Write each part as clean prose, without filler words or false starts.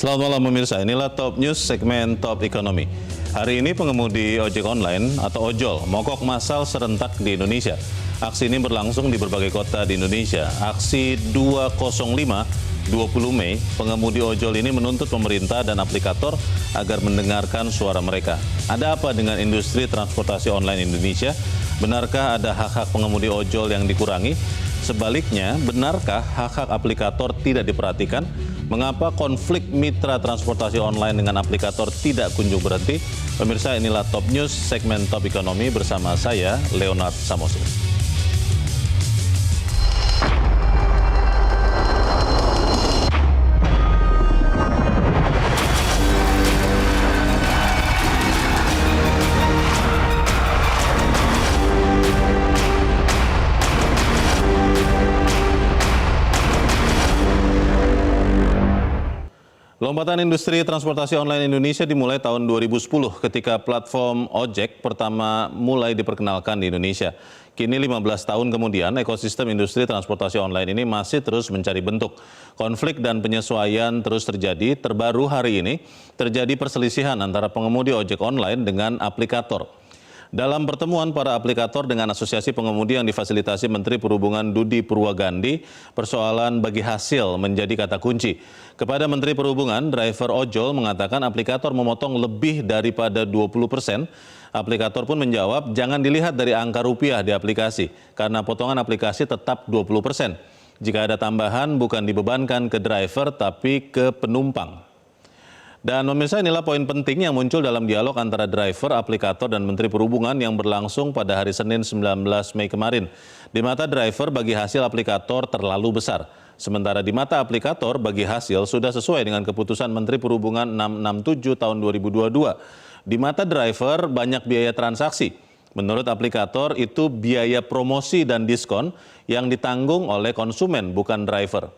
Selamat malam pemirsa, inilah Top News segmen Top Ekonomi. Hari ini pengemudi ojek online atau ojol mogok massal serentak di Indonesia. Aksi ini berlangsung di berbagai kota di Indonesia. Aksi 205 20 Mei, pengemudi ojol ini menuntut pemerintah dan aplikator agar mendengarkan suara mereka. Ada apa dengan industri transportasi online Indonesia? Benarkah ada hak-hak pengemudi ojol yang dikurangi? Sebaliknya, benarkah hak-hak aplikator tidak diperhatikan? Mengapa konflik mitra transportasi online dengan aplikator tidak kunjung berhenti? Pemirsa, inilah Top News segmen Top Ekonomi bersama saya, Leonard Samosi. Lompatan industri transportasi online Indonesia dimulai tahun 2010 ketika platform ojek pertama mulai diperkenalkan di Indonesia. Kini 15 tahun kemudian, ekosistem industri transportasi online ini masih terus mencari bentuk. Konflik dan penyesuaian terus terjadi. Terbaru hari ini terjadi perselisihan antara pengemudi ojek online dengan aplikator. Dalam pertemuan para aplikator dengan Asosiasi Pengemudi yang difasilitasi Menteri Perhubungan Dudi Purwagandi, persoalan bagi hasil menjadi kata kunci. Kepada Menteri Perhubungan, driver ojol mengatakan aplikator memotong lebih daripada 20%. Aplikator pun menjawab, jangan dilihat dari angka rupiah di aplikasi, karena potongan aplikasi tetap 20%. Jika ada tambahan, bukan dibebankan ke driver, tapi ke penumpang. Dan pemirsa, inilah poin penting yang muncul dalam dialog antara driver, aplikator, dan Menteri Perhubungan yang berlangsung pada hari Senin 19 Mei kemarin. Di mata driver, bagi hasil aplikator terlalu besar. Sementara di mata aplikator, bagi hasil sudah sesuai dengan keputusan Menteri Perhubungan 667 tahun 2022. Di mata driver, banyak biaya transaksi. Menurut aplikator, itu biaya promosi dan diskon yang ditanggung oleh konsumen, bukan driver.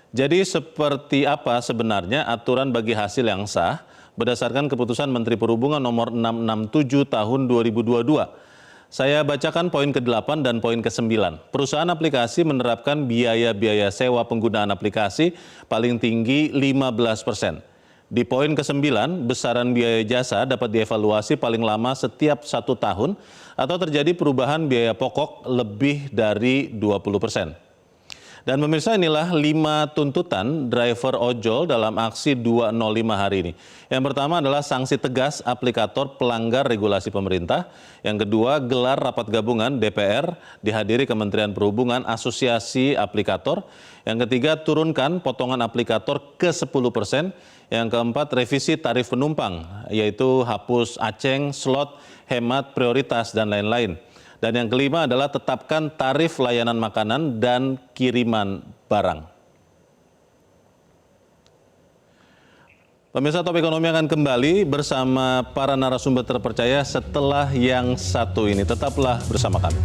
Jadi seperti apa sebenarnya aturan bagi hasil yang sah berdasarkan keputusan Menteri Perhubungan nomor 667 tahun 2022. Saya bacakan poin ke-8 dan poin ke-9. Perusahaan aplikasi menerapkan biaya-biaya sewa penggunaan aplikasi paling tinggi 15%. Di poin ke-9, besaran biaya jasa dapat dievaluasi paling lama setiap 1 tahun atau terjadi perubahan biaya pokok lebih dari 20%. Dan pemirsa, inilah 5 tuntutan driver ojol dalam aksi 205 hari ini. Yang pertama adalah sanksi tegas aplikator pelanggar regulasi pemerintah. Yang kedua, gelar rapat gabungan DPR dihadiri Kementerian Perhubungan Asosiasi Aplikator. Yang ketiga, turunkan potongan aplikator ke 10%. Yang keempat, revisi tarif penumpang, yaitu hapus aceng, slot, hemat, prioritas, dan lain-lain. Dan yang kelima adalah tetapkan tarif layanan makanan dan kiriman barang. Pemirsa, Top Ekonomi akan kembali bersama para narasumber terpercaya setelah yang satu ini. Tetaplah bersama kami.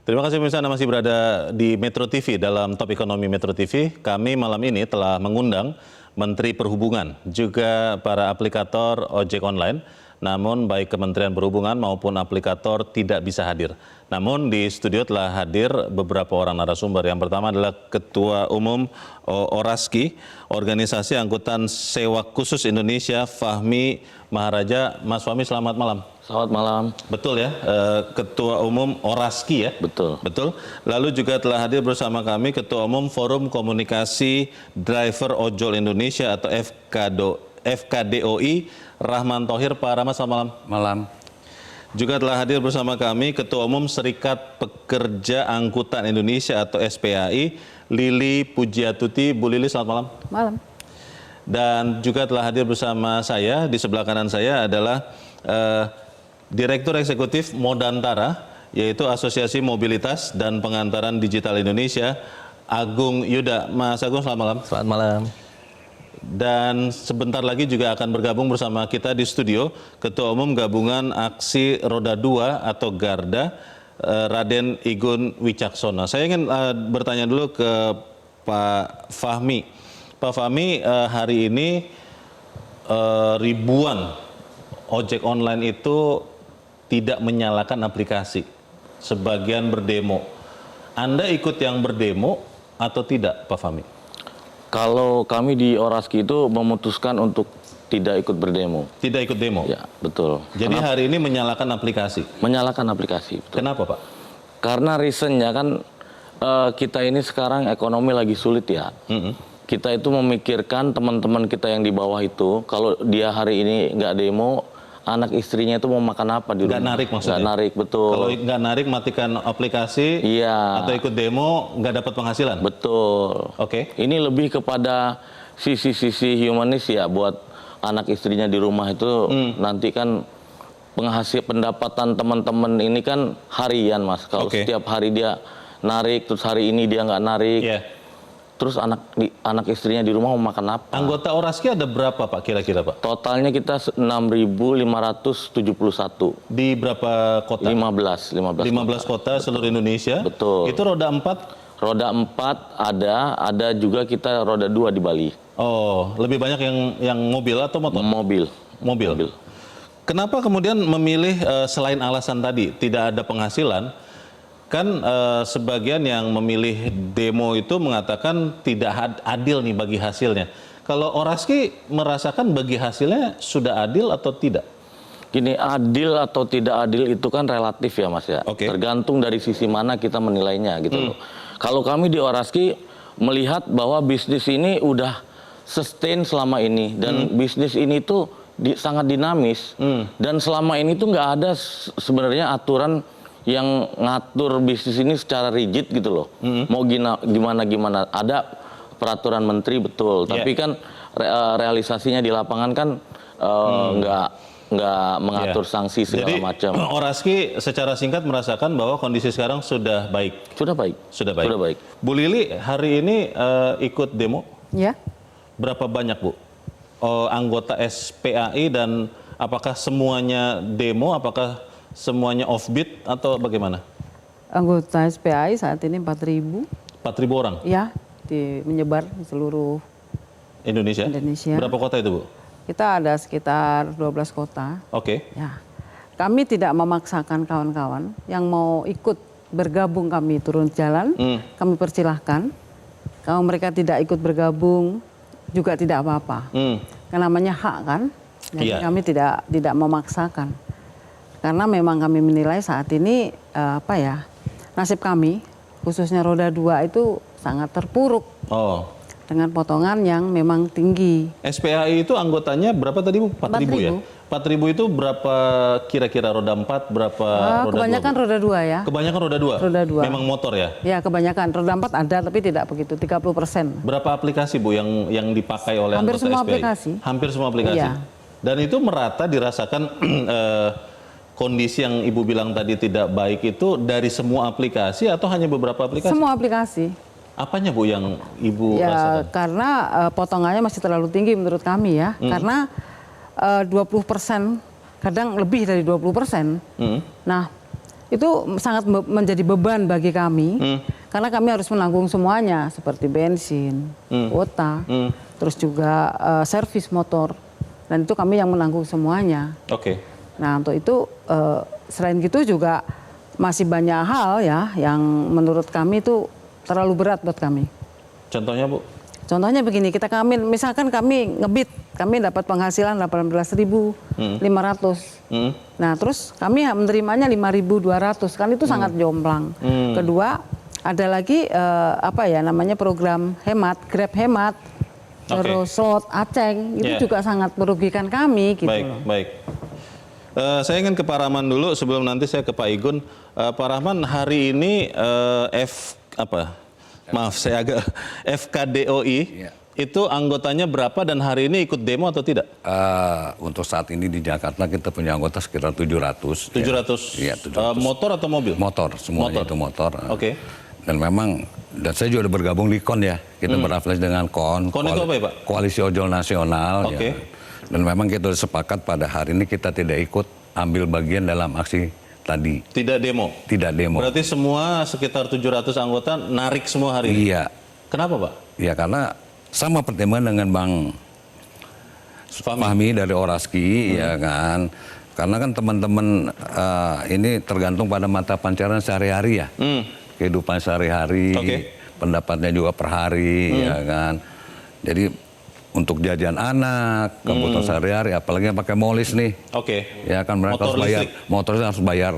Terima kasih pemirsa, Anda masih berada di Metro TV dalam Top Ekonomi Metro TV. Kami malam ini telah mengundang Menteri Perhubungan, juga para aplikator ojek online. Namun baik Kementerian Perhubungan maupun aplikator tidak bisa hadir. Namun di studio telah hadir beberapa orang narasumber. Yang pertama adalah Ketua Umum Oraski, Organisasi Angkutan Sewa Khusus Indonesia, Fahmi Maharaja. Mas Fahmi, selamat malam. Selamat malam. Betul ya, Ketua Umum Oraski ya? Betul. Betul. Lalu juga telah hadir bersama kami Ketua Umum Forum Komunikasi Driver Ojol Indonesia atau FKDOI, Rahman Thohir. Pak Rahman, selamat malam. Malam. Juga telah hadir bersama kami Ketua Umum Serikat Pekerja Angkutan Indonesia atau SPAI, Lili Pujiatuti. Bu Lili, selamat malam. Malam. Dan juga telah hadir bersama saya, di sebelah kanan saya adalah Direktur Eksekutif Modantara, yaitu Asosiasi Mobilitas dan Pengantaran Digital Indonesia, Agung Yuda. Mas Agung, selamat malam. Selamat malam. Dan sebentar lagi juga akan bergabung bersama kita di studio Ketua Umum Gabungan Aksi Roda 2 atau Garda, Raden Igun Wicaksono. Saya ingin bertanya dulu ke Pak Fahmi. Pak Fahmi, hari ini ribuan ojek online itu tidak menyalakan aplikasi. Sebagian berdemo. Anda ikut yang berdemo atau tidak, Pak Fahmi? Kalau kami di Oraski itu memutuskan untuk tidak ikut berdemo. Tidak ikut demo? Ya, betul. Jadi hari ini menyalakan aplikasi? Menyalakan aplikasi, betul. Kenapa, Pak? Karena reasonnya kan kita ini sekarang ekonomi lagi sulit ya. Kita itu memikirkan teman-teman kita yang di bawah itu, kalau dia hari ini nggak demo, anak istrinya itu mau makan apa di rumah? Nggak narik maksudnya? Nggak narik, betul. Kalau nggak narik, matikan aplikasi, iya, atau ikut demo, nggak dapat penghasilan? Betul. Oke. Ini lebih kepada sisi-sisi humanis ya, buat anak istrinya di rumah itu nanti kan pendapatan teman-teman ini kan harian, Mas. Kalau setiap hari dia narik, terus hari ini dia nggak narik. Terus anak istrinya di rumah mau makan apa? Anggota Oraski ada berapa, Pak, kira-kira, Pak? Totalnya kita 6.571. Di berapa kota? 15 kota seluruh Indonesia. Betul. Itu roda 4? Roda 4 ada juga kita roda 2 di Bali. Oh, lebih banyak yang mobil atau motor? Mobil. Kenapa kemudian memilih selain alasan tadi tidak ada penghasilan? Kan sebagian yang memilih demo itu mengatakan tidak adil nih bagi hasilnya. Kalau Oraski merasakan bagi hasilnya sudah adil atau tidak? Gini, adil atau tidak adil itu kan relatif ya, Mas ya. Tergantung dari sisi mana kita menilainya gitu loh. Kalau kami di Oraski melihat bahwa bisnis ini udah sustain selama ini dan bisnis ini tuh sangat dinamis dan selama ini tuh nggak ada sebenarnya aturan yang ngatur bisnis ini secara rigid gitu loh. Mau gimana ada peraturan menteri betul, tapi kan realisasinya di lapangan kan nggak mengatur sanksi segala macam. Jadi Oraski secara singkat merasakan bahwa kondisi sekarang sudah baik. Sudah baik. Bu Lili hari ini ikut demo? Ya. Berapa banyak, Bu? Anggota SPAI, dan apakah semuanya demo? Apakah semuanya offbeat atau bagaimana? Anggota SPAI saat ini 4.000. 4.000 orang? Ya, menyebar di seluruh Indonesia. Berapa kota itu, Bu? Kita ada sekitar 12 kota. Oke. Ya. Kami tidak memaksakan kawan-kawan yang mau ikut bergabung, kami turun jalan, kami persilahkan. Kalau mereka tidak ikut bergabung juga tidak apa-apa. Karena namanya hak kan. Jadi kami tidak memaksakan. Karena memang kami menilai saat ini nasib kami khususnya roda 2 itu sangat terpuruk dengan potongan yang memang tinggi. SPAI itu anggotanya berapa tadi, Bu? 4.000 ya? 4.000 itu berapa kira-kira roda 4, berapa roda 2? Kebanyakan roda 2 ya. Kebanyakan roda 2? Roda 2. Memang motor ya? Ya, kebanyakan. Roda 4 ada tapi tidak begitu, 30%. Berapa aplikasi, Bu, yang dipakai oleh Hampir anggota semua SPAI? aplikasi. Hampir semua aplikasi? Iya. Dan itu merata dirasakan kondisi yang Ibu bilang tadi tidak baik itu dari semua aplikasi atau hanya beberapa aplikasi? Semua aplikasi. Apanya, Bu, yang Ibu rasakan? Karena potongannya masih terlalu tinggi menurut kami ya. Karena 20%, kadang lebih dari 20%. Nah, itu sangat menjadi beban bagi kami. Karena kami harus menanggung semuanya seperti bensin, kuota, terus juga servis motor. Dan itu kami yang menanggung semuanya. Nah, untuk itu selain gitu juga masih banyak hal ya yang menurut kami itu terlalu berat buat kami. Contohnya, Bu? Contohnya begini, misalkan kami ngebit, kami dapat penghasilan 18.500. Nah, terus kami menerimanya 5.200, kan itu sangat jomplang. Kedua, ada lagi program hemat, Grab hemat, terus slot Aceng, itu juga sangat merugikan kami gitu. Baik. Saya ingin ke Pak Rahman dulu sebelum nanti saya ke Pak Igun. Pak Rahman, hari ini FKDOI itu anggotanya berapa dan hari ini ikut demo atau tidak? Untuk saat ini di Jakarta kita punya anggota sekitar 700. 700? Ya, 700. Motor atau mobil? Motor, semuanya itu motor. Dan memang, dan saya juga udah bergabung di KON ya. Kita berafiliasi dengan KON. KON itu apa ya Pak? Koalisi Ojol Nasional. Oke. Ya. Dan memang kita udah sepakat pada hari ini kita tidak ikut ambil bagian dalam aksi tadi. Tidak demo? Tidak demo. Berarti semua sekitar 700 anggota narik semua hari ini? Iya. Kenapa Pak? Ya karena sama pertimbangan dengan Bang Fahmi dari Oraski, ya kan. Karena kan teman-teman ini tergantung pada mata pancaran sehari-hari ya. Kehidupan sehari-hari, pendapatnya juga per hari, ya kan. Jadi untuk jajan anak, kebutuhan sehari-hari, apalagi yang pakai molis nih. Ya kan mereka Motor harus bayar, listrik. motornya harus bayar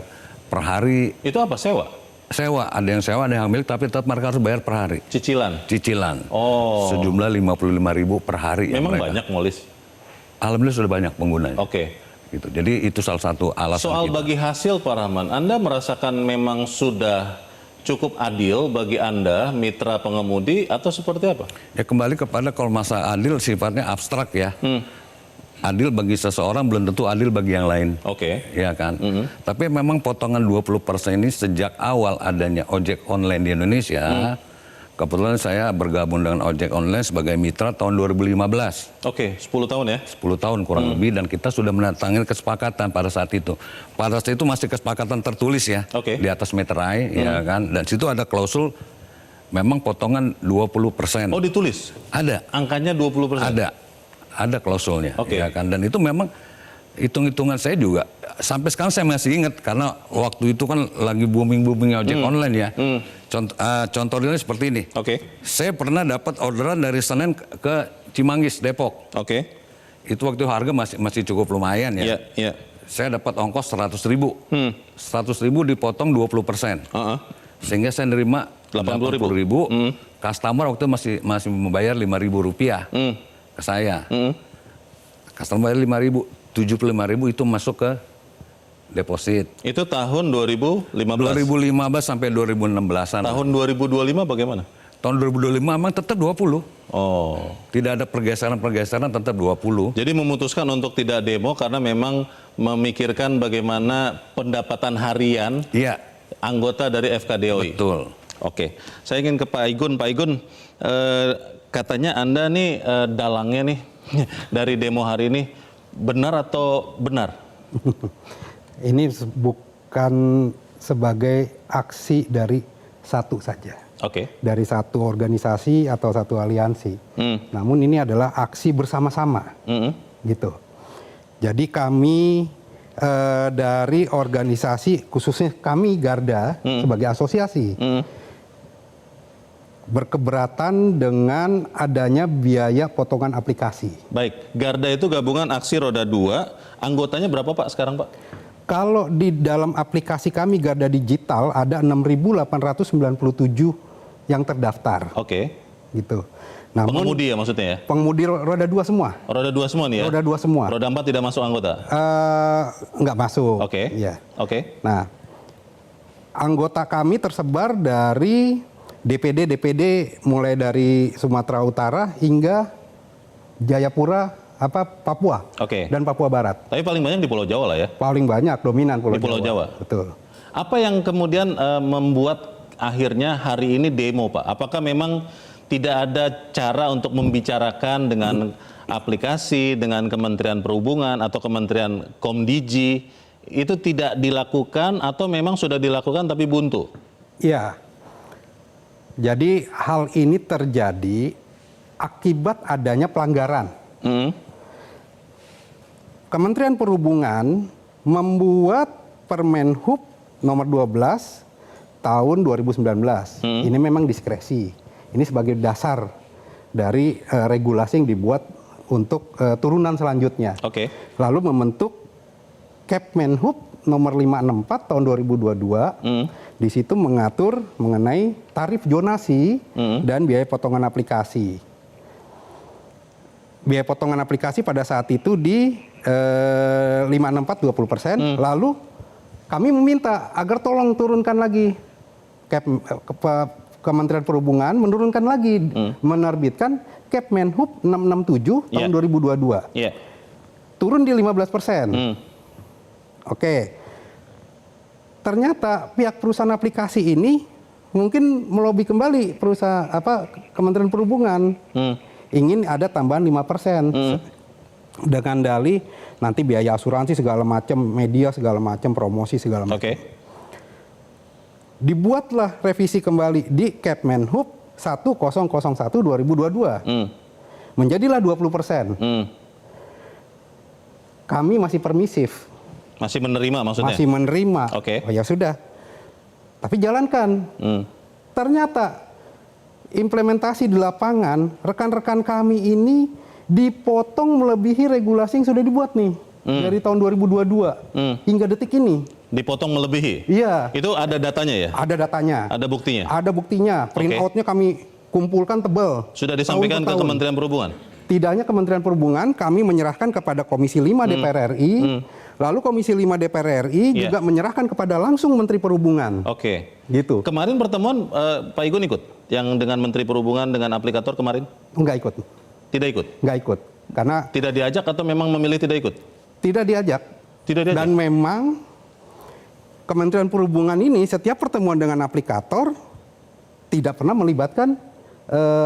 per hari. Itu apa, sewa? Sewa, ada yang sewa, ada yang milik, tapi tetap mereka harus bayar per hari. Cicilan? Cicilan. Oh. Sejumlah 55.000 per hari. Memang mereka. banyak molis? Alhamdulillah sudah banyak penggunanya. Gitu. Jadi itu salah satu alasan Soal kita. bagi hasil Pak Rahman, Anda merasakan memang sudah cukup adil bagi Anda, mitra pengemudi, atau seperti apa? Ya kembali kepada kalau masa adil sifatnya abstrak ya. Adil bagi seseorang belum tentu adil bagi yang lain. Ya kan. Tapi memang potongan 20% ini sejak awal adanya ojek online di Indonesia, kebetulan saya bergabung dengan ojek online sebagai mitra tahun 2015. 10 tahun ya? 10 tahun kurang lebih, dan kita sudah menandatangani kesepakatan pada saat itu. Pada saat itu masih kesepakatan tertulis ya, di atas meterai, ya kan. Dan situ ada klausul memang potongan 20%. Oh, ditulis? Ada. Angkanya 20%? Ada klausulnya, ya kan. Dan itu memang hitung-hitungan saya juga sampai sekarang saya masih ingat, karena waktu itu kan lagi booming-boomingnya ojek online ya. Contoh realnya seperti ini. Saya pernah dapat orderan dari Senen ke Cimanggis, Depok. Itu waktu harga masih cukup lumayan ya. Saya dapat ongkos 100.000. 100.000 dipotong 20%. Sehingga saya nerima 80.000. Customer waktu itu masih membayar Rp5.000 ke saya. Customer bayar 5.000, 75.000 itu masuk ke deposit. Itu tahun 2015? 2015 sampai 2016-an. Tahun 2025 bagaimana? Tahun 2025 memang tetap 20. Tidak ada pergeseran-pergeseran, tetap 20. Jadi memutuskan untuk tidak demo karena memang memikirkan bagaimana pendapatan harian anggota dari FKDOI. Betul. Saya ingin ke Pak Igun. Pak Igun, katanya Anda nih dalangnya nih dari demo hari ini, benar atau benar? Ini bukan sebagai aksi dari satu saja. Dari satu organisasi atau satu aliansi. Namun ini adalah aksi bersama-sama. Gitu. Jadi kami dari organisasi, khususnya kami Garda sebagai asosiasi, berkeberatan dengan adanya biaya potongan aplikasi. Baik, Garda itu gabungan aksi roda 2, anggotanya berapa Pak sekarang Pak? Kalau di dalam aplikasi kami Garda Digital ada 6.897 yang terdaftar. Gitu. Namun, pengemudi ya maksudnya ya? Pengemudi roda 2 semua. Roda 2 semua nih ya? Roda 2 semua. Roda 4 tidak masuk anggota? Nggak masuk. Ya. Nah, anggota kami tersebar dari DPD mulai dari Sumatera Utara hingga Jayapura, Papua dan Papua Barat. Tapi paling banyak di Pulau Jawa lah ya? Paling banyak, dominan Pulau Jawa. Betul. Apa yang kemudian membuat akhirnya hari ini demo Pak? Apakah memang tidak ada cara untuk membicarakan dengan aplikasi, dengan Kementerian Perhubungan atau Kementerian Komdiji? Itu tidak dilakukan atau memang sudah dilakukan tapi buntu? Iya. Jadi hal ini terjadi akibat adanya pelanggaran. Kementerian Perhubungan membuat Permen Hub nomor 12 tahun 2019. Ini memang diskresi. Ini sebagai dasar dari regulasi yang dibuat untuk turunan selanjutnya. Lalu membentuk Kepmenhub nomor 564 tahun 2022. Di situ mengatur mengenai tarif zonasi dan biaya potongan aplikasi. Biaya potongan aplikasi pada saat itu di 564 20%. Lalu kami meminta agar tolong turunkan lagi. Kementerian Perhubungan menurunkan lagi, menerbitkan Kepmenhub 667 tahun 2022. Turun di 15%. Ternyata pihak perusahaan aplikasi ini mungkin melobi kembali perusahaan Kementerian Perhubungan ingin ada tambahan 5% dengan dalih nanti biaya asuransi segala macam, media segala macam, promosi segala macam. Dibuatlah revisi kembali di Kemenhub 1001 2022. Menjadilah 20%. Kami masih permisif. Masih menerima maksudnya? Masih menerima. Oke. Oh ya sudah. Tapi jalankan. Ternyata implementasi di lapangan, rekan-rekan kami ini dipotong melebihi regulasi yang sudah dibuat nih. Dari tahun 2022 hingga detik ini. Dipotong melebihi? Iya. Itu ada datanya ya? Ada datanya. Ada buktinya? Ada buktinya. Print out-nya kami kumpulkan tebal. Sudah disampaikan ke Kementerian Perhubungan? Tidak hanya Kementerian Perhubungan, kami menyerahkan kepada Komisi 5 DPR RI. Lalu Komisi 5 DPR RI juga menyerahkan kepada langsung Menteri Perhubungan. Oke. Gitu. Kemarin pertemuan Pak Igun ikut? Yang dengan Menteri Perhubungan dengan aplikator kemarin? Enggak ikut. Tidak ikut? Enggak ikut. Karena tidak diajak atau memang memilih tidak ikut? Tidak diajak. Tidak diajak. Dan memang Kementerian Perhubungan ini setiap pertemuan dengan aplikator tidak pernah melibatkan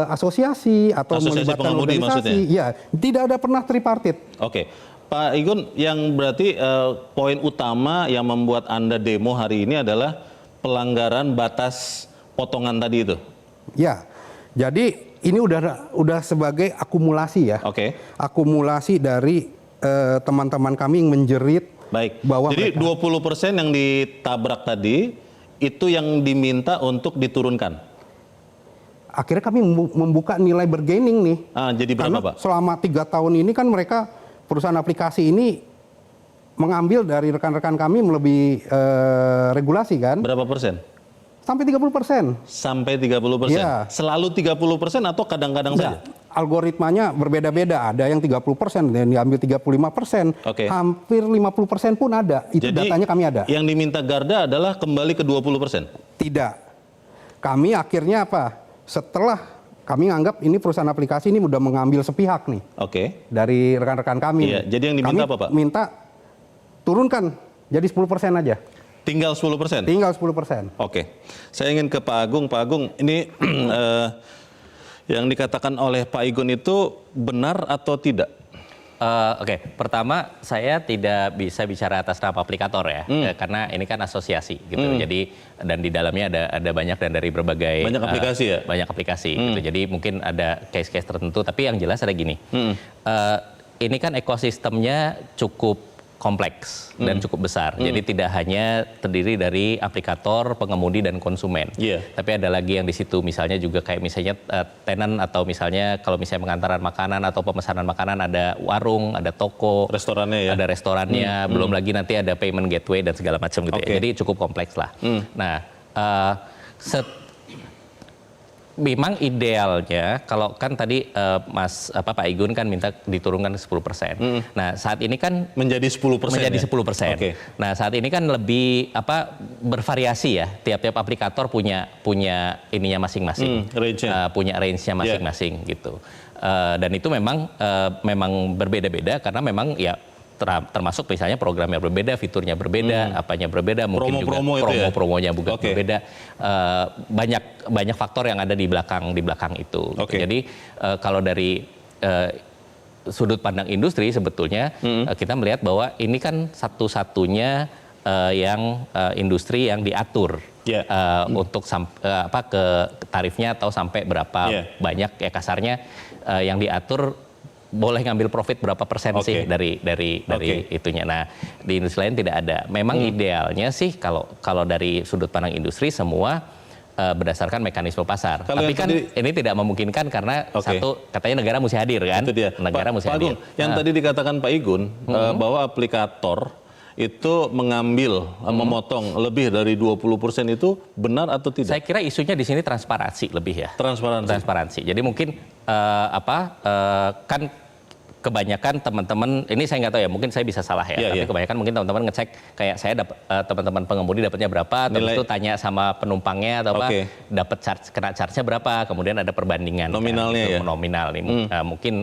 asosiasi atau melibatkan organisasi. Ya, tidak ada pernah tripartit. Oke. Pak Igun, yang berarti poin utama yang membuat Anda demo hari ini adalah pelanggaran batas potongan tadi itu? Ya, jadi ini udah sebagai akumulasi ya. Oke. Akumulasi dari teman-teman kami yang menjerit. Baik. Bahwa jadi 20% yang ditabrak tadi itu yang diminta untuk diturunkan. Akhirnya kami membuka nilai bergaining nih. Jadi berapa, Pak? Selama 3 tahun ini kan mereka perusahaan aplikasi ini mengambil dari rekan-rekan kami melebihi regulasi kan. Berapa persen? Sampai 30%. Sampai 30%? Ya. Selalu 30% atau kadang-kadang saja? Algoritmanya berbeda-beda. Ada yang 30%, dan diambil 35%. Hampir 50% pun ada. Itu jadi, datanya kami ada. Yang diminta Garda adalah kembali ke 20%? Tidak. Kami akhirnya apa? Setelah kami anggap ini perusahaan aplikasi ini udah mengambil sepihak nih. Dari rekan-rekan kami. Iya, jadi yang diminta apa, Pak? Minta turunkan jadi 10% aja. Tinggal 10%? Tinggal 10%. Oke. Saya ingin ke Pak Agung. Pak Agung, ini yang dikatakan oleh Pak Igun itu benar atau tidak? Pertama saya tidak bisa bicara atas nama aplikator ya, karena ini kan asosiasi gitu. Jadi dan di dalamnya ada banyak dan dari berbagai banyak aplikasi ya. Banyak aplikasi gitu. Jadi mungkin ada case-case tertentu. Tapi yang jelas ada gini, ini kan ekosistemnya cukup kompleks dan cukup besar. Jadi tidak hanya terdiri dari aplikator, pengemudi dan konsumen. Tapi ada lagi yang di situ misalnya juga kayak misalnya tenan atau misalnya kalau misalnya pengantaran makanan atau pemesanan makanan ada warung, ada toko, restorannya ya. Ada restorannya, belum lagi nanti ada payment gateway dan segala macam gitu ya. Jadi cukup kompleks lah. Nah, memang idealnya kalau kan tadi Pak Igun kan minta diturunkan ke 10%. Nah, saat ini kan menjadi 10%. Menjadi 10%. Nah, saat ini kan lebih bervariasi ya. Tiap-tiap aplikator punya ininya masing-masing. Punya range-nya masing-masing gitu. Dan itu memang berbeda-beda karena memang ya termasuk misalnya programnya berbeda, fiturnya berbeda, apanya berbeda, mungkin juga promo-promonya juga berbeda. Banyak faktor yang ada di belakang itu. Jadi kalau dari sudut pandang industri sebetulnya kita melihat bahwa ini kan satu-satunya industri yang diatur untuk ke tarifnya atau sampai berapa banyak ya kasarnya yang diatur. Boleh ngambil profit berapa persen sih dari itunya. Nah, di industri lain tidak ada. Memang idealnya sih kalau dari sudut pandang industri semua berdasarkan mekanisme pasar. Tapi kan ini tidak memungkinkan karena satu katanya negara mesti hadir kan. Itu dia. Negara mesti hadir. Yang tadi dikatakan Pak Igun bahwa aplikator itu memotong lebih dari 20% itu benar atau tidak? Saya kira isunya di sini transparansi lebih ya. Transparansi. Jadi mungkin kan kebanyakan teman-teman, ini saya nggak tahu ya, mungkin saya bisa salah ya, tapi kebanyakan mungkin teman-teman ngecek kayak saya teman-teman pengemudi dapatnya berapa, terus itu tanya sama penumpangnya atau apa, dapat kena charge-nya berapa, kemudian ada perbandingan nominalnya kan, nominal nih,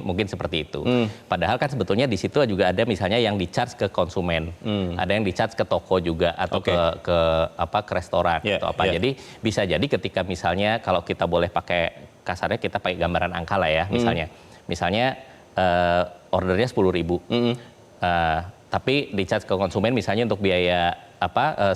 mungkin seperti itu. Padahal kan sebetulnya di situ juga ada misalnya yang di-charge ke konsumen, ada yang di-charge ke toko juga atau ke restoran atau apa. Jadi bisa jadi ketika misalnya kalau kita boleh pakai kasarnya kita pakai gambaran angka lah ya, misalnya ordernya 10.000, tapi di-charge ke konsumen misalnya untuk biaya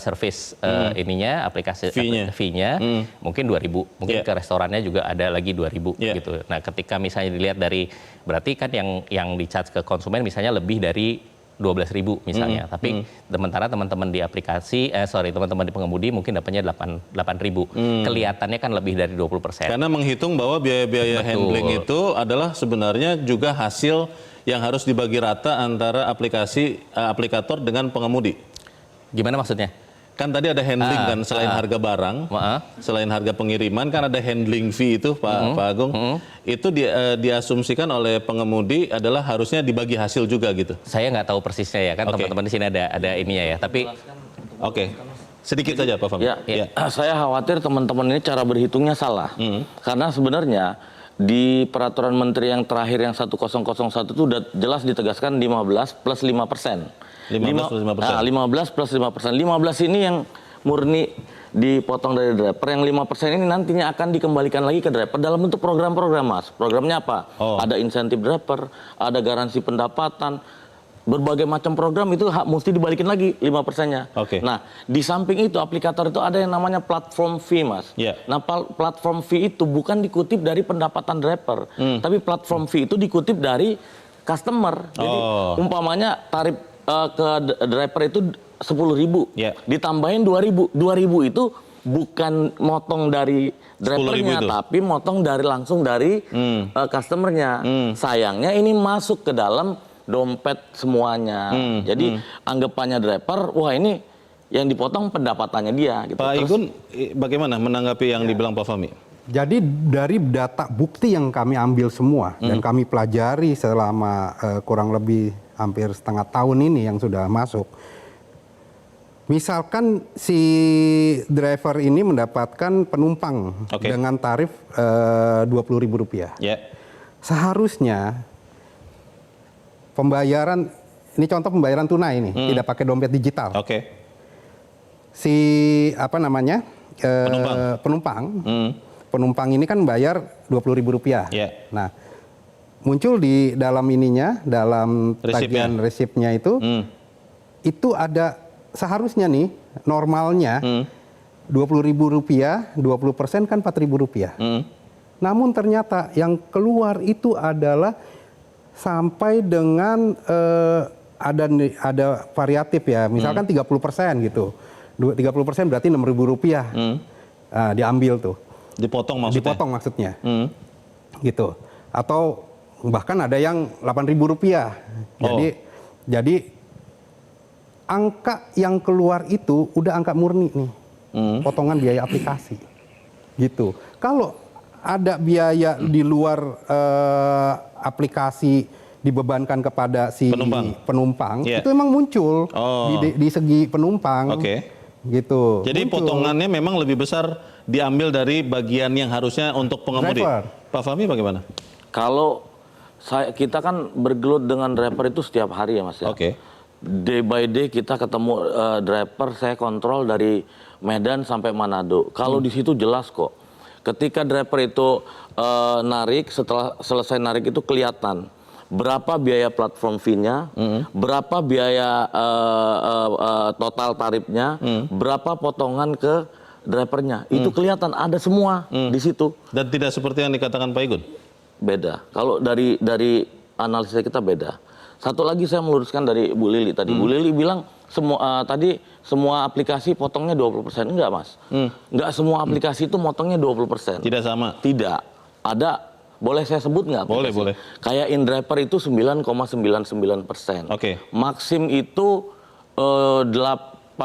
service ininya, aplikasi fee-nya mungkin 2.000, mungkin ke restorannya juga ada lagi 2.000 gitu. Nah, ketika misalnya dilihat dari, berarti kan yang di-charge ke konsumen misalnya lebih dari 12.000 misalnya, tapi sementara teman-teman di aplikasi, teman-teman di pengemudi mungkin dapatnya 8.000. Kelihatannya kan lebih dari 20%. Karena menghitung bahwa biaya-biaya handling itu adalah sebenarnya juga hasil yang harus dibagi rata antara aplikator dengan pengemudi. Gimana maksudnya? Kan tadi ada handling kan, selain harga barang, selain harga pengiriman kan ada handling fee itu Pak Agung. Itu diasumsikan oleh pengemudi adalah harusnya dibagi hasil juga gitu. Saya nggak tahu persisnya ya, kan teman-teman di sini ada ininya ya, tapi sedikit saja Pak Fahmi. Saya khawatir teman-teman ini cara berhitungnya salah. Karena sebenarnya di peraturan menteri yang terakhir yang 1001 itu udah jelas ditegaskan 15 plus 5%. 15 plus 5%. 15 ini yang murni dipotong dari driver, yang 5% ini nantinya akan dikembalikan lagi ke driver dalam bentuk program-program, Mas. Programnya apa? Ada insentif driver, ada garansi pendapatan, berbagai macam program itu mesti dibalikin lagi 5%-nya. Nah, di samping itu aplikator itu ada yang namanya platform fee, Mas. Nah, platform fee itu bukan dikutip dari pendapatan driver, tapi platform fee itu dikutip dari customer. Jadi umpamanya tarif ke driver itu 10.000, ditambahin 2.000. 2.000 itu bukan motong dari drivernya, tapi motong langsung dari customernya. Sayangnya ini masuk ke dalam dompet semuanya. Jadi anggapannya driver, wah ini yang dipotong pendapatannya dia. Gitu. Pak Igun, bagaimana menanggapi yang dibilang Pak Fahmi? Jadi dari data bukti yang kami ambil semua dan kami pelajari selama kurang lebih hampir setengah tahun ini yang sudah masuk. Misalkan si driver ini mendapatkan penumpang dengan tarif Rp20.000. Seharusnya pembayaran, ini contoh pembayaran tunai ini, tidak pakai dompet digital. Si penumpang ini kan bayar Rp20.000. Nah, muncul di dalam ininya, dalam tagihan resipnya itu ada seharusnya nih normalnya Rp20.000, 20% kan Rp4.000. Namun ternyata yang keluar itu adalah sampai dengan ada variatif ya, misalkan 30% gitu. 30% berarti Rp6.000 diambil tuh. Dipotong maksudnya? Gitu. Atau bahkan ada yang Rp8.000. Jadi angka yang keluar itu udah angka murni nih. Potongan biaya aplikasi. Gitu. Kalau ada biaya di luar aplikasi dibebankan kepada si penumpang itu memang muncul di segi penumpang. Gitu. Jadi potongannya memang lebih besar diambil dari bagian yang harusnya untuk pengemudi. Pak Fahmi bagaimana? Kalau kita kan bergelut dengan driver itu setiap hari ya Mas ya. Day by day kita ketemu driver, saya kontrol dari Medan sampai Manado. Kalau di situ jelas kok. Ketika driver itu narik, setelah selesai narik itu kelihatan berapa biaya platform fee-nya, berapa biaya total tarifnya, berapa potongan ke drivernya. Itu kelihatan ada semua di situ. Dan tidak seperti yang dikatakan Pak Igun? Beda. Kalau dari analisa kita beda. Satu lagi saya meluruskan dari Bu Lili tadi. Bu Lili bilang semua aplikasi potongnya 20%. Enggak, Mas. Enggak semua aplikasi itu potongnya 20%. Tidak sama? Tidak. Ada. Boleh saya sebut nggak? Boleh. Kayak InDriver itu 9,99%. Maxim itu 8,9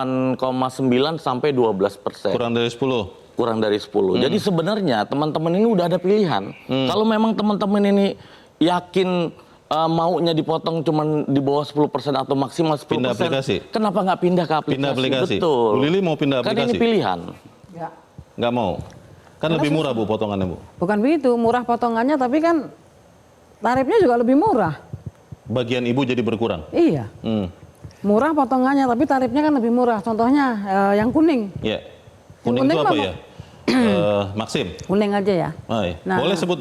sampai 12%. Kurang dari 10? Kurang dari 10. Jadi sebenarnya teman-teman ini udah ada pilihan. Kalau memang teman-teman ini yakin maunya dipotong cuman di bawah 10% atau maksimal 10%. Pindah aplikasi. Kenapa nggak pindah ke aplikasi? Pindah aplikasi. Betul. Bu Lili mau pindah Kan aplikasi? ini pilihan. Ya. Nggak mau. Kan lebih murah Bu potongannya Bu. Bukan begitu, murah potongannya tapi kan tarifnya juga lebih murah. Bagian Ibu jadi berkurang. Iya. Murah potongannya tapi tarifnya kan lebih murah. Contohnya yang kuning. Ya. Kuning itu apa ya? Maxim. Kuning aja ya. Oh, iya. Nah. Boleh sebut.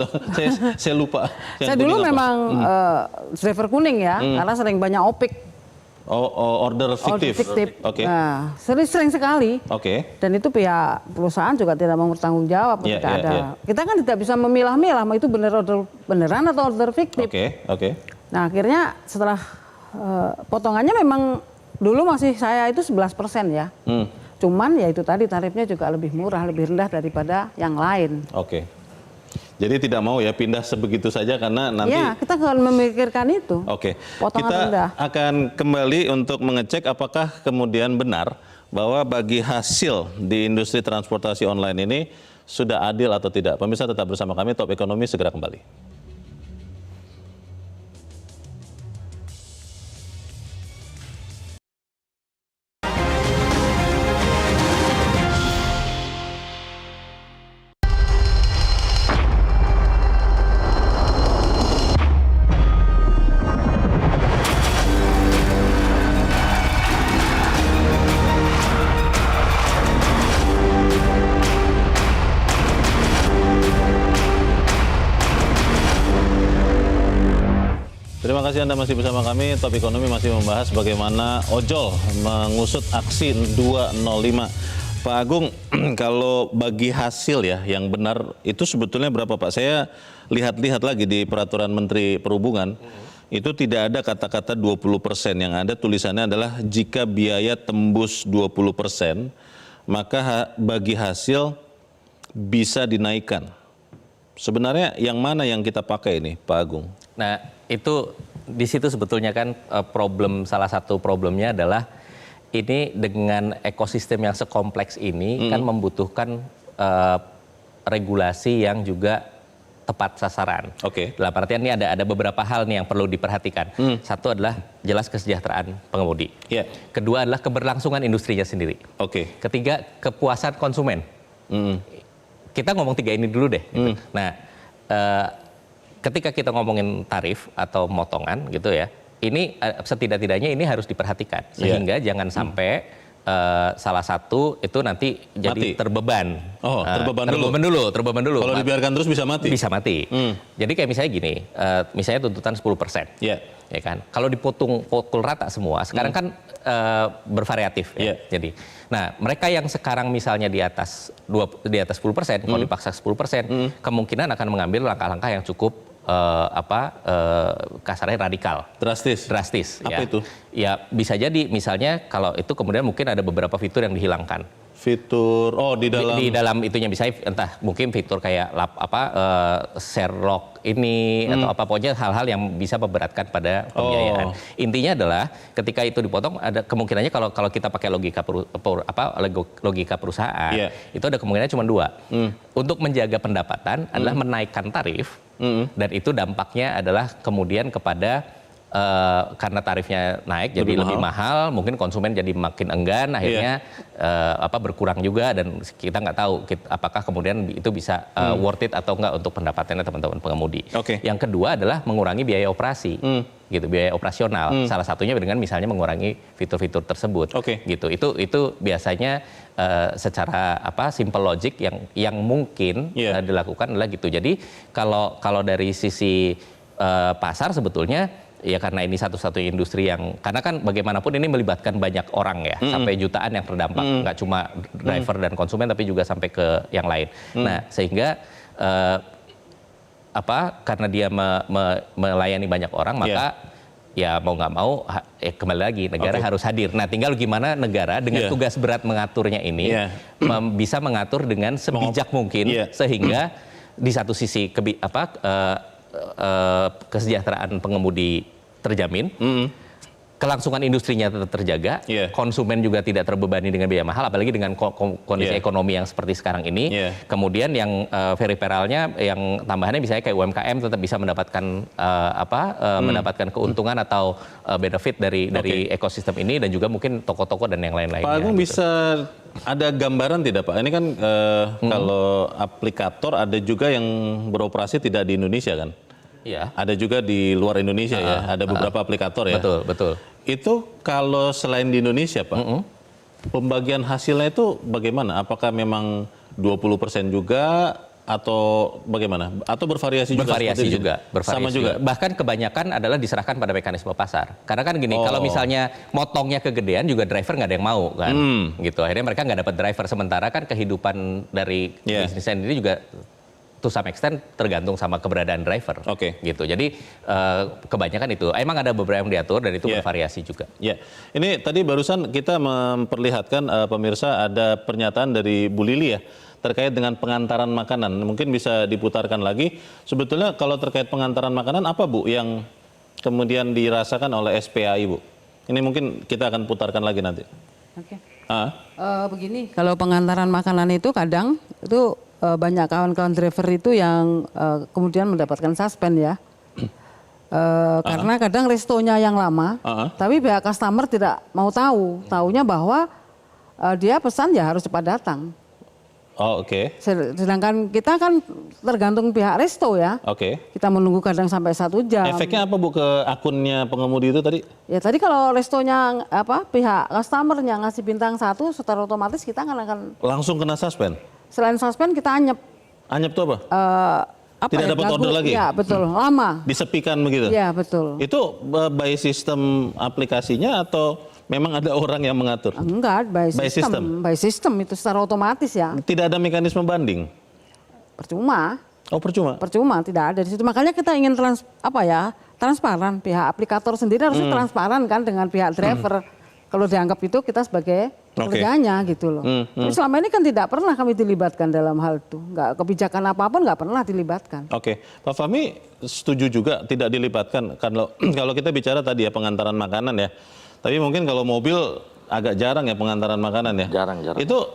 saya lupa. Saya dulu memang driver kuning ya, karena sering banyak opik. Order fiktif. Oke. Nah, sering sekali. Oke. Dan itu pihak perusahaan juga tidak mau bertanggung jawab ketika ada. Kita kan tidak bisa memilah-milah itu order beneran atau order fiktif. Oke. Nah, akhirnya setelah potongannya memang dulu masih saya itu 11% ya. Cuman ya itu tadi tarifnya juga lebih murah, lebih rendah daripada yang lain. Oke. Jadi tidak mau ya pindah sebegitu saja karena nanti. Ya, kita akan memikirkan itu. Oke. Potongan Kita rendah. akan kembali untuk mengecek apakah kemudian benar bahwa bagi hasil di industri transportasi online ini sudah adil atau tidak. Pemirsa tetap bersama kami, Top Ekonomi segera kembali. Terima kasih Anda masih bersama kami. Top Ekonomi masih membahas bagaimana ojol mengusut aksi 205. Pak Agung, kalau bagi hasil ya yang benar itu sebetulnya berapa Pak? Saya lihat-lihat lagi di peraturan Menteri Perhubungan, itu tidak ada kata-kata 20%. Yang ada tulisannya adalah jika biaya tembus 20%, maka bagi hasil bisa dinaikkan. Sebenarnya yang mana yang kita pakai ini Pak Agung? Nah, itu di situ sebetulnya kan salah satu problemnya adalah ini dengan ekosistem yang sekompleks ini kan membutuhkan regulasi yang juga tepat sasaran. Oke. Dalam artian ini ada beberapa hal nih yang perlu diperhatikan. Satu adalah jelas kesejahteraan pengemudi. Yeah. Kedua adalah keberlangsungan industrinya sendiri. Oke. Ketiga, kepuasan konsumen. Kita ngomong tiga ini dulu deh. Gitu. Nah, ketika kita ngomongin tarif atau motongan gitu ya, ini setidak-tidaknya ini harus diperhatikan sehingga jangan sampai salah satu itu nanti jadi terbeban. Oh, terbeban dulu. Kalau dibiarkan terus bisa mati. Bisa mati. Jadi kayak misalnya gini, misalnya tuntutan 10%. Iya. Ya kan? Kalau dipukul rata semua, sekarang kan bervariatif ya. Jadi, nah, mereka yang sekarang misalnya di atas 10%, kalau dipaksa 10%, kemungkinan akan mengambil langkah-langkah yang cukup kasarnya radikal. Drastis. Apa itu? Ya bisa jadi misalnya kalau itu kemudian mungkin ada beberapa fitur yang dihilangkan. Fitur di dalam itunya bisa entah mungkin fitur kayak share lock ini atau apa pokoknya hal-hal yang bisa memberatkan pada pembiayaan. Intinya adalah ketika itu dipotong ada kemungkinannya kalau kita pakai logika perusahaan itu ada kemungkinan cuma dua. Untuk menjaga pendapatan adalah menaikkan tarif dan itu dampaknya adalah kemudian kepada karena tarifnya naik jadi lebih mahal, mungkin konsumen jadi makin enggan, akhirnya berkurang juga dan kita nggak tahu apakah kemudian itu bisa worth it atau enggak untuk pendapatannya teman-teman pengemudi. Yang kedua adalah mengurangi biaya operasi, gitu, biaya operasional. Salah satunya dengan misalnya mengurangi fitur-fitur tersebut, gitu. Itu biasanya secara simple logic yang mungkin dilakukan adalah gitu. Jadi kalau dari sisi pasar sebetulnya ya karena ini satu-satunya industri yang karena kan bagaimanapun ini melibatkan banyak orang ya sampai jutaan yang terdampak nggak cuma driver dan konsumen tapi juga sampai ke yang lain. Nah sehingga karena dia melayani banyak orang maka ya mau nggak mau kembali lagi negara harus hadir. Nah tinggal gimana negara dengan tugas berat mengaturnya ini bisa mengatur dengan sebijak mungkin sehingga di satu sisi kesejahteraan pengemudi terjamin, kelangsungan industrinya tetap terjaga, konsumen juga tidak terbebani dengan biaya mahal, apalagi dengan kondisi ekonomi yang seperti sekarang ini. Kemudian yang periferalnya, yang tambahannya misalnya kayak UMKM tetap bisa mendapatkan mendapatkan keuntungan atau benefit dari ekosistem ini, dan juga mungkin toko-toko dan yang lain-lainnya. Pak Agung, bisa ada gambaran tidak Pak? Ini kan kalau aplikator ada juga yang beroperasi tidak di Indonesia kan? Iya. Ada juga di luar Indonesia ya, ada beberapa aplikator ya. Betul, betul. Itu kalau selain di Indonesia Pak, pembagian hasilnya itu bagaimana? Apakah memang 20% juga atau bagaimana? Atau bervariasi juga? Bervariasi juga. Sama juga? Bahkan kebanyakan adalah diserahkan pada mekanisme pasar. Karena kan gini, kalau misalnya motongnya kegedean juga driver nggak ada yang mau kan. Gitu. Akhirnya mereka nggak dapat driver. Sementara kan kehidupan dari bisnis sendiri juga to some extent tergantung sama keberadaan driver. Gitu. Jadi kebanyakan itu. Emang ada beberapa yang diatur dan itu bervariasi juga. Ini tadi barusan kita memperlihatkan pemirsa ada pernyataan dari Bu Lili ya, terkait dengan pengantaran makanan. Mungkin bisa diputarkan lagi. Sebetulnya kalau terkait pengantaran makanan apa Bu yang kemudian dirasakan oleh SPAI Bu? Ini mungkin kita akan putarkan lagi nanti. Begini, kalau pengantaran makanan itu kadang itu banyak kawan-kawan driver itu yang kemudian mendapatkan suspend ya. Karena kadang restonya yang lama, tapi pihak customer tidak mau tahu. Taunya bahwa dia pesan ya harus cepat datang. Sedangkan kita kan tergantung pihak resto ya. Kita menunggu kadang sampai 1 jam. Efeknya apa Bu ke akunnya pengemudi itu tadi? Ya tadi kalau restonya pihak customernya ngasih bintang 1, secara otomatis kita akan langsung kena suspend. Selain suspend kita anyep. Anyep itu apa? Tidak dapat order lagi? Ya betul, lama. Disepikan begitu? Ya betul. Itu by sistem aplikasinya atau memang ada orang yang mengatur? Enggak, by system. By system itu secara otomatis ya. Tidak ada mekanisme banding? Percuma. Percuma? Percuma, tidak ada di situ. Makanya kita ingin transparan. Pihak aplikator sendiri harusnya transparan kan dengan pihak driver. Kalau dianggap itu kita sebagai pekerjaannya gitu loh. Tapi selama ini kan tidak pernah kami dilibatkan dalam hal itu. Nggak, kebijakan apapun nggak pernah dilibatkan. Pak Fahmi setuju juga tidak dilibatkan. Kalau kita bicara tadi ya pengantaran makanan ya. Tapi mungkin kalau mobil agak jarang ya pengantaran makanan ya. Jarang. Itu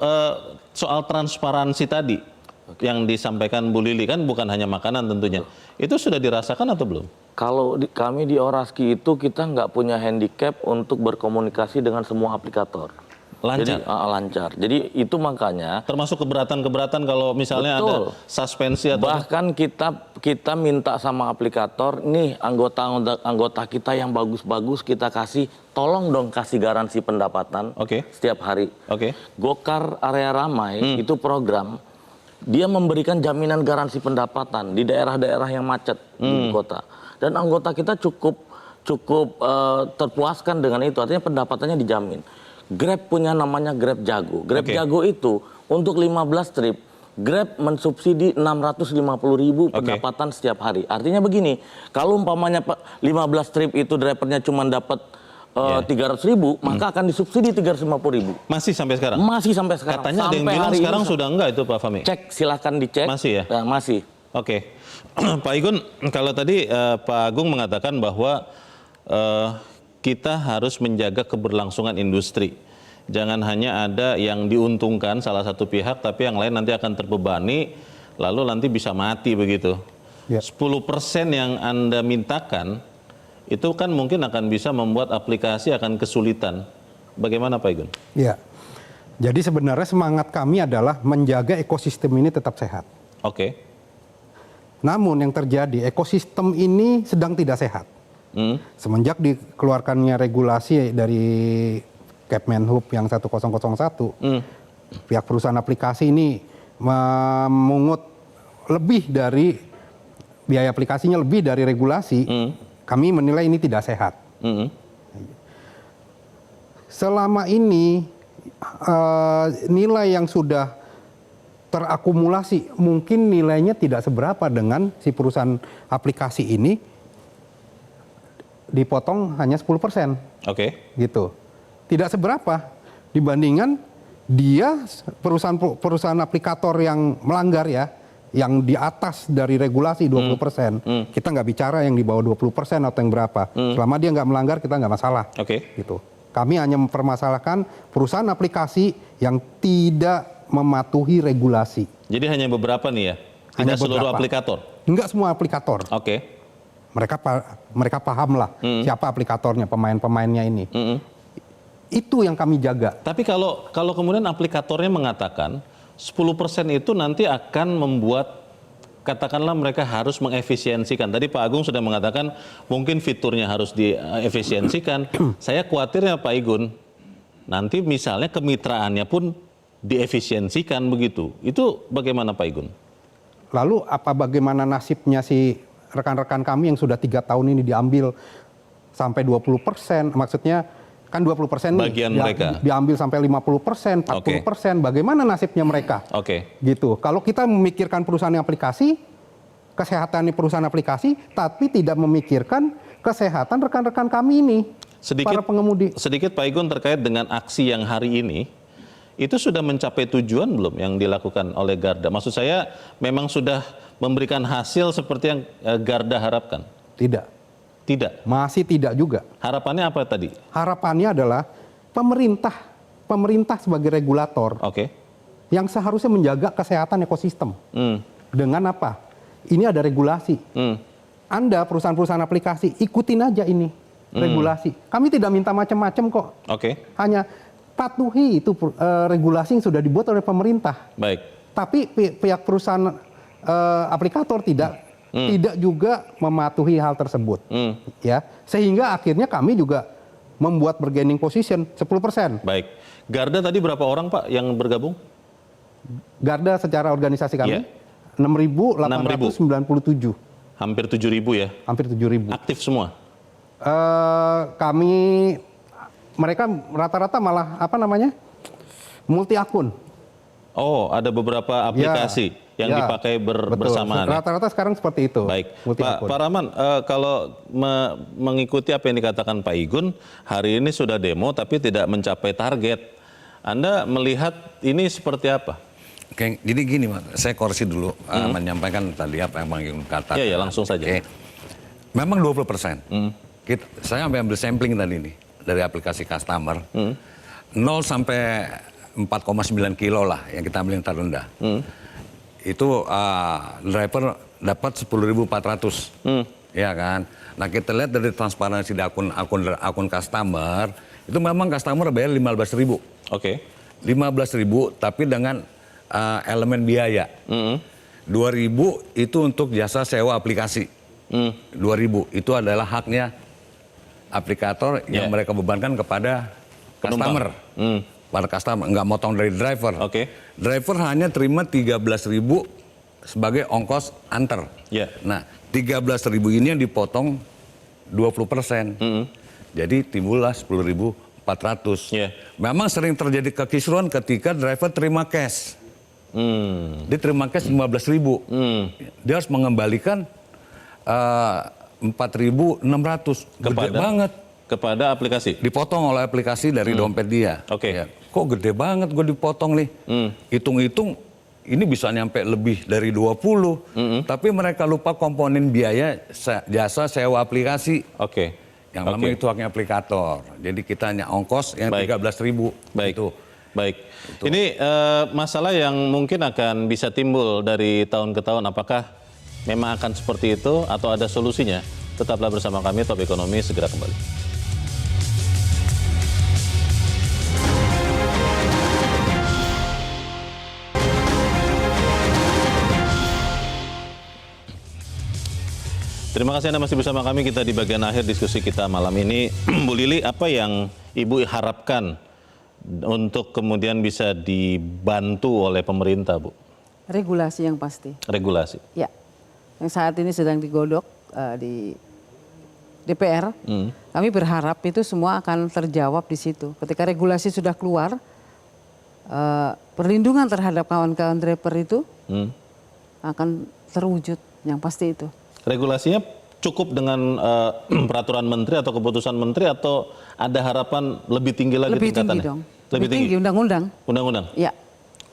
soal transparansi tadi yang disampaikan Bu Lili kan bukan hanya makanan tentunya. Itu sudah dirasakan atau belum? Kalau kami di Oraski itu kita nggak punya handicap untuk berkomunikasi dengan semua aplikator. Lancar? Jadi, lancar. Jadi itu makanya. Termasuk keberatan-keberatan kalau misalnya ada suspensi atau. Bahkan kita minta sama aplikator, nih anggota kita yang bagus-bagus kita kasih, tolong dong kasih garansi pendapatan setiap hari. Gokar Area Ramai itu program, dia memberikan jaminan garansi pendapatan di daerah-daerah yang macet di kota. Dan anggota kita cukup terpuaskan dengan itu, artinya pendapatannya dijamin. Grab punya namanya Grab Jago. Grab Jago itu untuk 15 trip, Grab mensubsidi 650.000 pendapatan setiap hari. Artinya begini, kalau umpamanya 15 trip itu drivernya cuma dapat 300.000, maka akan disubsidi 350.000. Masih sampai sekarang? Masih sampai sekarang. Katanya ada yang bilang sekarang sudah enggak itu Pak Fahmi? Cek, silakan dicek. Masih ya? Masih. Pak Igun, kalau tadi Pak Agung mengatakan bahwa kita harus menjaga keberlangsungan industri. Jangan hanya ada yang diuntungkan salah satu pihak, tapi yang lain nanti akan terbebani, lalu nanti bisa mati begitu. 10% yang Anda mintakan, itu kan mungkin akan bisa membuat aplikasi akan kesulitan. Bagaimana Pak Igun? Ya, jadi sebenarnya semangat kami adalah menjaga ekosistem ini tetap sehat. Namun yang terjadi, ekosistem ini sedang tidak sehat. Semenjak dikeluarkannya regulasi dari Kemenhub yang 1001, pihak perusahaan aplikasi ini memungut lebih dari biaya aplikasinya, lebih dari regulasi. Kami menilai ini tidak sehat. Selama ini nilai yang sudah terakumulasi mungkin nilainya tidak seberapa dengan si perusahaan aplikasi ini dipotong hanya 10%. Gitu. Tidak seberapa dibandingkan dia perusahaan aplikator yang melanggar ya, yang di atas dari regulasi 20%, kita nggak bicara yang di bawah 20% atau yang berapa. Selama dia nggak melanggar, kita nggak masalah. Gitu. Kami hanya mempermasalahkan perusahaan aplikasi yang tidak mematuhi regulasi. Jadi hanya beberapa nih ya? Tidak Hanya seluruh beberapa. aplikator? Enggak semua aplikator. Mereka paham lah siapa aplikatornya, pemain-pemainnya ini. Itu yang kami jaga. Tapi kalau kemudian aplikatornya mengatakan 10% itu nanti akan membuat, katakanlah mereka harus mengefisiensikan. Tadi Pak Agung sudah mengatakan mungkin fiturnya harus diefisiensikan. Saya khawatirnya Pak Igun, nanti misalnya kemitraannya pun diefisiensikan begitu. Itu bagaimana Pak Igun? Lalu bagaimana nasibnya si rekan-rekan kami yang sudah 3 tahun ini diambil sampai 20%, maksudnya kan 20% bagian mereka diambil sampai 50%, 40%, bagaimana nasibnya mereka? Gitu. Kalau kita memikirkan perusahaan aplikasi, kesehatan perusahaan aplikasi, tapi tidak memikirkan kesehatan rekan-rekan kami ini, para pengemudi. Sedikit Pak Igun terkait dengan aksi yang hari ini, itu sudah mencapai tujuan belum yang dilakukan oleh Garda? Maksud saya memang sudah memberikan hasil seperti yang Garda harapkan? Tidak. Masih tidak juga. Harapannya apa tadi? Harapannya adalah pemerintah sebagai regulator yang seharusnya menjaga kesehatan ekosistem. Dengan apa? Ini ada regulasi. Anda perusahaan-perusahaan aplikasi ikutin aja ini regulasi. Kami tidak minta macam-macam kok. Hanya patuhi itu regulasi yang sudah dibuat oleh pemerintah. Tapi pihak perusahaan aplikator tidak juga mematuhi hal tersebut, ya, sehingga akhirnya kami juga membuat bargaining position 10%. Baik, Garda tadi berapa orang Pak yang bergabung? Garda secara organisasi kami 6.897. Hampir 7.000 ya? Hampir 7.000. Aktif semua? Mereka rata-rata malah multi akun. Oh, ada beberapa aplikasi yang dipakai bersamaan. Rata-rata sekarang seperti itu. Baik, Pak Rahman, kalau mengikuti apa yang dikatakan Pak Igun, hari ini sudah demo tapi tidak mencapai target. Anda melihat ini seperti apa? Oke, jadi gini Mas, saya koreksi dulu menyampaikan tadi apa yang Bang Igun katakan. Iya, langsung saja. Memang 20%. Saya ambil sampling tadi nih dari aplikasi customer. 0 sampai 4,9 kilo lah yang kita ambil yang terendah. Itu driver dapat 10.400, ya kan. Nah kita lihat dari transparansi di akun customer, itu memang customer bayar 15.000. 15.000 tapi dengan elemen biaya. 2.000 itu untuk jasa sewa aplikasi. 2.000 itu adalah haknya aplikator yang mereka bebankan kepada customer. Para customer nggak motong dari driver. Driver hanya terima 13.000 sebagai ongkos antar. Nah, 13.000 ini yang dipotong 20%. Jadi timbullah 10.400. Memang sering terjadi kekisruan ketika driver terima cash. Dia terima cash 15.000. Dia harus mengembalikan 4.600. Gede banget. Kepada aplikasi? Dipotong oleh aplikasi dari dompet dia. Ya. Kok gede banget gue dipotong nih. Hitung-hitung ini bisa nyampe lebih dari 20. Tapi mereka lupa komponen biaya jasa sewa aplikasi. Yang lama itu haknya aplikator. Jadi kita hanya ongkos yang 13.000. Baik. Ini masalah yang mungkin akan bisa timbul dari tahun ke tahun. Apakah memang akan seperti itu atau ada solusinya? Tetaplah bersama kami, Top Ekonomi segera kembali. Terima kasih Anda masih bersama kami. Kita di bagian akhir diskusi kita malam ini. Bu Lili, apa yang Ibu harapkan untuk kemudian bisa dibantu oleh pemerintah, Bu? Regulasi yang pasti. Regulasi? Ya, yang saat ini sedang digodok di DPR. Kami berharap itu semua akan terjawab di situ. Ketika regulasi sudah keluar, perlindungan terhadap kawan-kawan driver itu akan terwujud, yang pasti itu. Regulasinya cukup dengan peraturan menteri atau keputusan menteri atau ada harapan lebih tinggi lagi tingkatannya? Tinggi dong. Lebih tinggi, undang-undang. Undang-undang? Ya.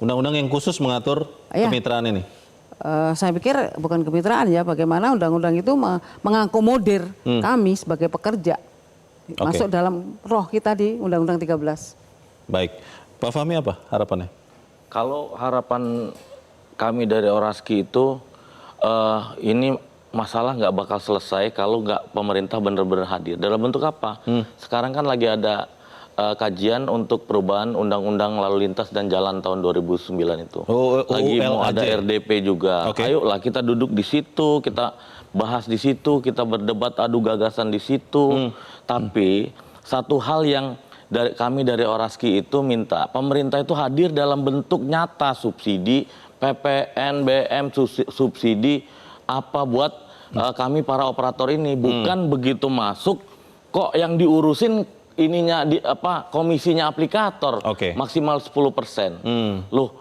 Undang-undang yang khusus mengatur kemitraan ini? saya pikir bukan kemitraan ya, bagaimana undang-undang itu mengakomodir kami sebagai pekerja. Masuk dalam roh kita di Undang-Undang 13. Baik. Pak Fahmi apa harapannya? Kalau harapan kami dari Oraski itu, ini masalah nggak bakal selesai kalau nggak pemerintah benar-benar hadir. Dalam bentuk apa? Sekarang kan lagi ada kajian untuk perubahan Undang-Undang Lalu Lintas dan Jalan tahun 2009 itu. Lagi mau ada RDP juga. Ayolah kita duduk di situ, kita bahas di situ, kita berdebat adu gagasan di situ. Tapi satu hal yang kami dari Oraski itu minta pemerintah itu hadir dalam bentuk nyata, subsidi PPN, BM, subsidi apa buat kami para operator ini, bukan begitu masuk kok yang diurusin ininya komisinya aplikator maksimal 10%. Loh,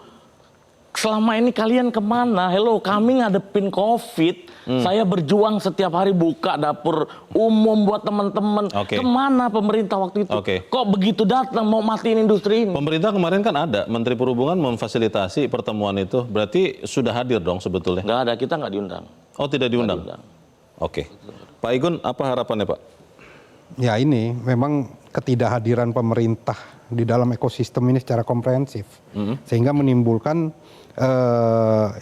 selama ini kalian kemana? Hello, kami ngadepin COVID. Saya berjuang setiap hari buka dapur umum buat teman-teman. Kemana pemerintah waktu itu? Kok begitu datang mau matiin industri ini? Pemerintah kemarin kan ada, Menteri Perhubungan memfasilitasi pertemuan itu. Berarti sudah hadir dong sebetulnya? Nggak ada, kita nggak diundang. Oh, tidak diundang? Oke. Pak Igun, apa harapannya Pak? Ya ini memang ketidakhadiran pemerintah di dalam ekosistem ini secara komprehensif. Sehingga menimbulkan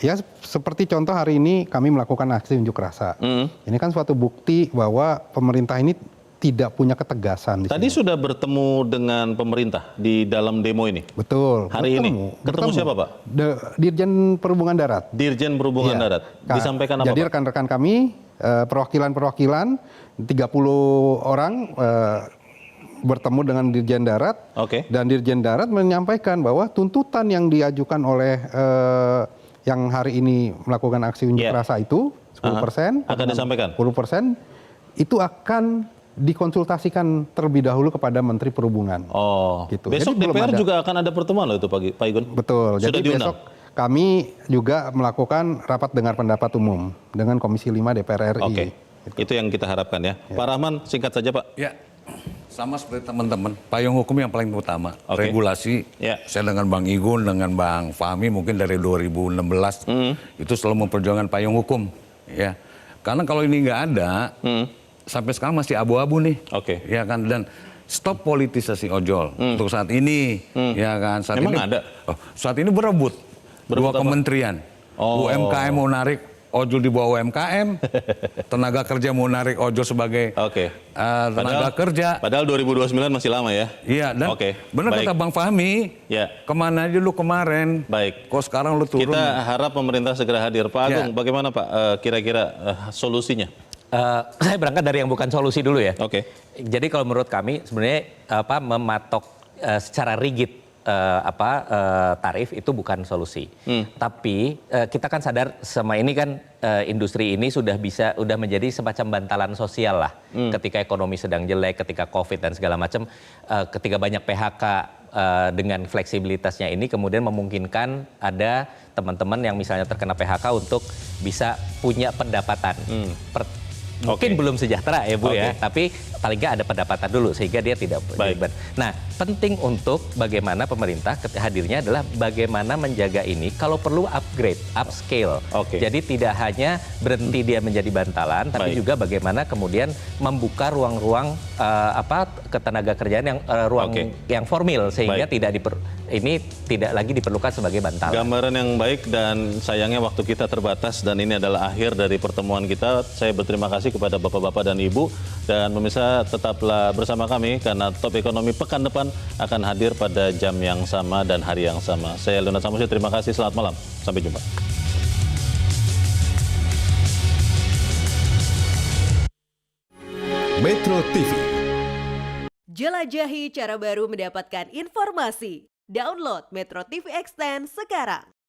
ya seperti contoh hari ini kami melakukan aksi unjuk rasa. Ini kan suatu bukti bahwa pemerintah ini tidak punya ketegasan. Tadi sudah bertemu dengan pemerintah di dalam demo ini? Betul. Hari ini? Ketemu siapa Pak? Dirjen Perhubungan Darat. Dirjen Perhubungan Darat. Disampaikan apa Jadi Pak? rekan-rekan kami, perwakilan-perwakilan, 30 orang bertemu dengan Dirjen Darat, dan Dirjen Darat menyampaikan bahwa tuntutan yang diajukan oleh yang hari ini melakukan aksi unjuk rasa itu 10%, akan disampaikan 10% itu akan dikonsultasikan terlebih dahulu kepada Menteri Perhubungan. Gitu. Besok Jadi DPR juga akan ada pertemuan loh itu Pak Igun. Betul. Sudah Jadi diundang? besok kami juga melakukan rapat dengar pendapat umum dengan Komisi 5 DPR RI. Itu yang kita harapkan ya. Pak Rahman, singkat saja Pak. Ya, sama seperti teman-teman, payung hukum yang paling utama. Regulasi, saya dengan Bang Igun, dengan Bang Fahmi mungkin dari 2016, itu selalu memperjuangkan payung hukum. Ya, karena kalau ini nggak ada, sampai sekarang masih abu-abu nih. Ya kan, dan stop politisasi ojol untuk saat ini. Ya kan, saat Memang ini ada? Saat ini berebut dua kementerian. UMKM mau narik ojol di bawah UMKM, tenaga kerja mau narik ojol sebagai tenaga kerja. Padahal 2029 masih lama ya. Iya, dan benar kata Bang Fahmi, kemana aja lu kemarin, kok sekarang lu turun. Kita harap pemerintah segera hadir. Pak Agung, bagaimana Pak kira-kira solusinya? Saya berangkat dari yang bukan solusi dulu ya. Jadi kalau menurut kami sebenarnya mematok secara rigid tarif itu bukan solusi. Tapi kita kan sadar sama ini kan industri ini sudah menjadi semacam bantalan sosial lah. Ketika ekonomi sedang jelek, ketika COVID dan segala macam, ketika banyak PHK dengan fleksibilitasnya ini kemudian memungkinkan ada teman-teman yang misalnya terkena PHK untuk bisa punya pendapatan. Mungkin belum sejahtera ya Bu ya, tapi paling nggak ada pendapatan dulu sehingga dia tidak beban. Nah, penting untuk bagaimana pemerintah hadirnya adalah bagaimana menjaga ini kalau perlu upgrade, upscale. Jadi tidak hanya berhenti dia menjadi bantalan, tapi juga bagaimana kemudian membuka ruang-ruang ketenaga kerjaan yang yang formil sehingga ini tidak lagi diperlukan sebagai bantalan. Gambaran yang baik, dan sayangnya waktu kita terbatas dan ini adalah akhir dari pertemuan kita. Saya berterima kasih kepada Bapak-Bapak dan Ibu, dan pemirsa tetaplah bersama kami karena Top Ekonomi pekan depan akan hadir pada jam yang sama dan hari yang sama. Saya Leonard Samusi, terima kasih, selamat malam, sampai jumpa. Metro TV. Jelajahi cara baru mendapatkan informasi. Download Metro TV Extend sekarang.